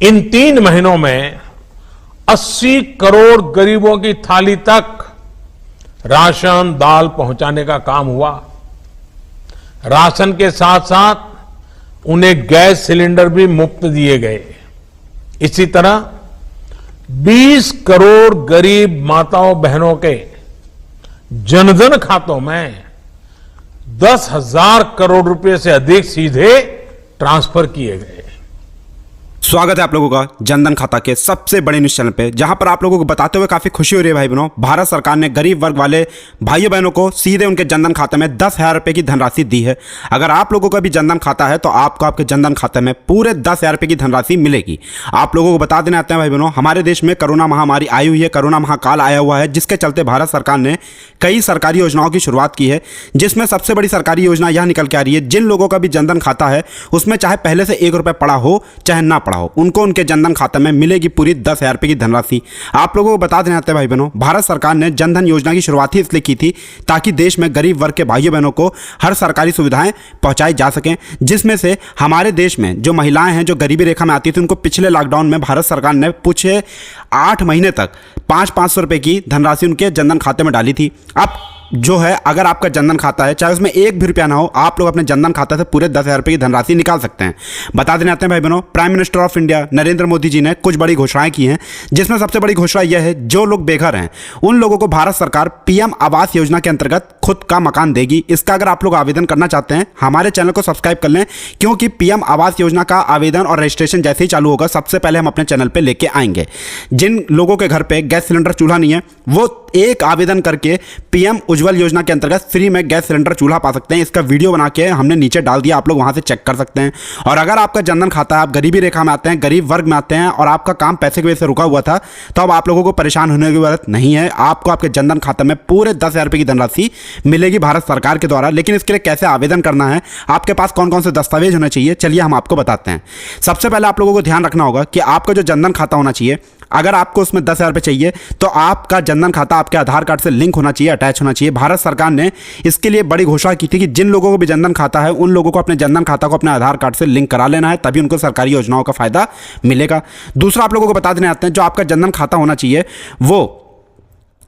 इन 3 महीनों में 80 करोड़ गरीबों की थाली तक राशन दाल पहुंचाने का काम हुआ। राशन के साथ साथ उन्हें गैस सिलेंडर भी मुफ्त दिए गए। इसी तरह 20 करोड़ गरीब माताओं बहनों के जनधन खातों में 10,000 करोड़ रुपए से अधिक सीधे ट्रांसफर किए गए। स्वागत है आप लोगों का जनधन खाता के सबसे बड़े न्यूज चैनल पे, जहां पर आप लोगों को बताते हुए काफी खुशी हो रही है भाई बहनों। भारत सरकार ने गरीब वर्ग वाले भाइयों बहनों को सीधे उनके जनधन खाते में 10,000 रुपए की धनराशि दी है। अगर आप लोगों का भी जनधन खाता है तो आपको आपके जनधन खाते में पूरे 10,000 रुपए की धनराशि मिलेगी। आप लोगों को बता देने आते हैं भाई बहनों, हमारे देश में कोरोना महामारी आई हुई है, कोरोना महाकाल आया हुआ है, जिसके चलते भारत सरकार ने कई सरकारी योजनाओं की शुरुआत की है, जिसमें सबसे बड़ी सरकारी योजना यह निकल के आ रही है, जिन लोगों का भी जनधन खाता है उसमें चाहे पहले से 1 रुपये पड़ा हो चाहे ना पड़ा हो, उनको उनके जनधन खाते में मिलेगी पूरी 10,000 रुपए की धनराशि। आप लोगों को बता देना आते हैं भाई बहनों, भारत सरकार ने जनधन योजना की शुरुआत ही इसलिए की थी ताकि देश में गरीब वर्ग के भाइयों बहनों को हर सरकारी सुविधाएं पहुंचाई जा सकें, जिसमें से हमारे देश में जो महिलाएं हैं जो गरीबी रेखा में आती थी, उनको पिछले लॉकडाउन में भारत सरकार ने पूछे 8 महीने तक 500-500 रुपए की धनराशि उनके जनधन खाते में डाली थी। अब जो है, अगर आपका जनधन खाता है चाहे उसमें 1 भी रुपया ना हो, आप लोग अपने जनधन खाते से पूरे 10,000 रुपए की धनराशि निकाल सकते हैं। बता देने आते हैं भाई बहनों, prime minister of India Narendra Modi ji ने कुछ बड़ी घोषणाएं की हैं, जिसमें सबसे बड़ी घोषणा यह है, जो लोग बेघर हैं उन लोगों को भारत सरकार पीएम आवास योजना के अंतर्गत खुद का मकान देगी। इसका अगर आप लोग आवेदन करना चाहते हैं, हमारे चैनल को सब्सक्राइब कर लें, क्योंकि पीएम आवास योजना का आवेदन और रजिस्ट्रेशन जैसे ही चालू होगा सबसे पहले हम अपने चैनल पर लेके आएंगे। जिन लोगों के घर पर गैस सिलेंडर चूल्हा नहीं है, वो एक आवेदन करके पीएम उज्जवल योजना के अंतर्गत फ्री में गैस सिलेंडर चूल्हा पा सकते हैं। इसका वीडियो बना के हमने नीचे डाल दिया, आप लोग वहां से चेक कर सकते हैं। और अगर आपका जनधन खाता है, आप गरीबी रेखा में आते हैं, गरीब वर्ग में आते हैं और आपका काम पैसे की वजह से रुका हुआ था, तो अब आप लोगों को परेशान होने की जरूरत नहीं है। आपको आपके जनधन खाते में पूरे 10,000 रुपए की धनराशि मिलेगी भारत सरकार के द्वारा। लेकिन इसके लिए कैसे आवेदन करना है, आपके पास कौन कौन से दस्तावेज होने चाहिए, चलिए हम आपको बताते हैं। सबसे पहले आप लोगों को ध्यान रखना होगा कि आपका जो जनधन खाता होना चाहिए, अगर आपको उसमें 10,000 रुपये चाहिए तो आपका जनधन खाता आपके आधार कार्ड से लिंक होना चाहिए, अटैच होना चाहिए। भारत सरकार ने इसके लिए बड़ी घोषणा की थी कि जिन लोगों को भी जनधन खाता है उन लोगों को अपने जनधन खाता को अपने आधार कार्ड से लिंक करा लेना है, तभी उनको सरकारी योजनाओं का फायदा मिलेगा। दूसरा आप लोगों को बता देने आते हैं, जो आपका जनधन खाता होना चाहिए वो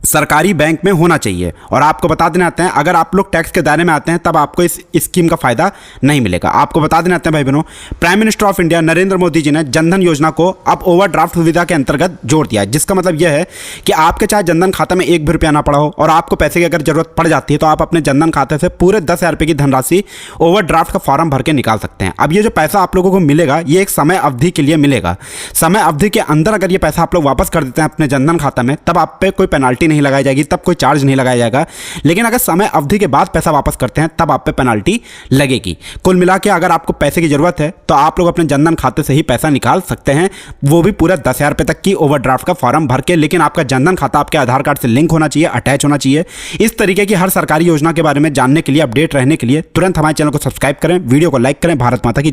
सरकारी बैंक में होना चाहिए। और आपको बता देने आते हैं, अगर आप लोग टैक्स के दायरे में आते हैं तब आपको इस स्कीम का फायदा नहीं मिलेगा। आपको बता देने आते हैं भाई बहनों, prime minister of India Narendra Modi ji ने जनधन योजना को अब ओवरड्राफ्ट सुविधा के अंतर्गत जोड़ दिया है, जिसका मतलब यह है कि आपके चाहे जनधन खाता में 1 भी रुपया ना पड़ा हो और आपको पैसे की अगर जरूरत पड़ जाती है तो आप अपने जनधन खाते से पूरे 10,000 रुपये की धनराशि ओवरड्राफ्ट का फॉर्म भर के निकाल सकते हैं। अब ये जो पैसा आप लोगों को मिलेगा, ये एक समय अवधि के लिए मिलेगा। समय अवधि के अंदर अगर ये पैसा आप लोग वापस कर देते हैं अपने जनधन खाता में, तब आप पे कोई पेनाल्टी नहीं लगाई जाएगी, तब चार्ज नहीं लगाया जाएगा। लेकिन अगर समय अवधि के बाद पैसा वापस करते हैं तब आप पे पेनाल्टी लगेगी। कुल मिला के अगर आपको पैसे की जरूरत है तो आप लोग अपने जनधन खाते से ही पैसा निकाल सकते हैं, वो भी पूरा 10,000 रुपये तक की ओवरड्राफ्ट का फॉर्म भर के। लेकिन आपका जनधन खाता आपके आधार कार्ड से लिंक होना चाहिए, अटैच होना चाहिए। इस तरीके की हर सरकारी योजना के बारे में जानने के लिए, अपडेट रहने के लिए तुरंत हमारे चैनल को सब्सक्राइब करें, वीडियो को लाइक करें। भारत माता की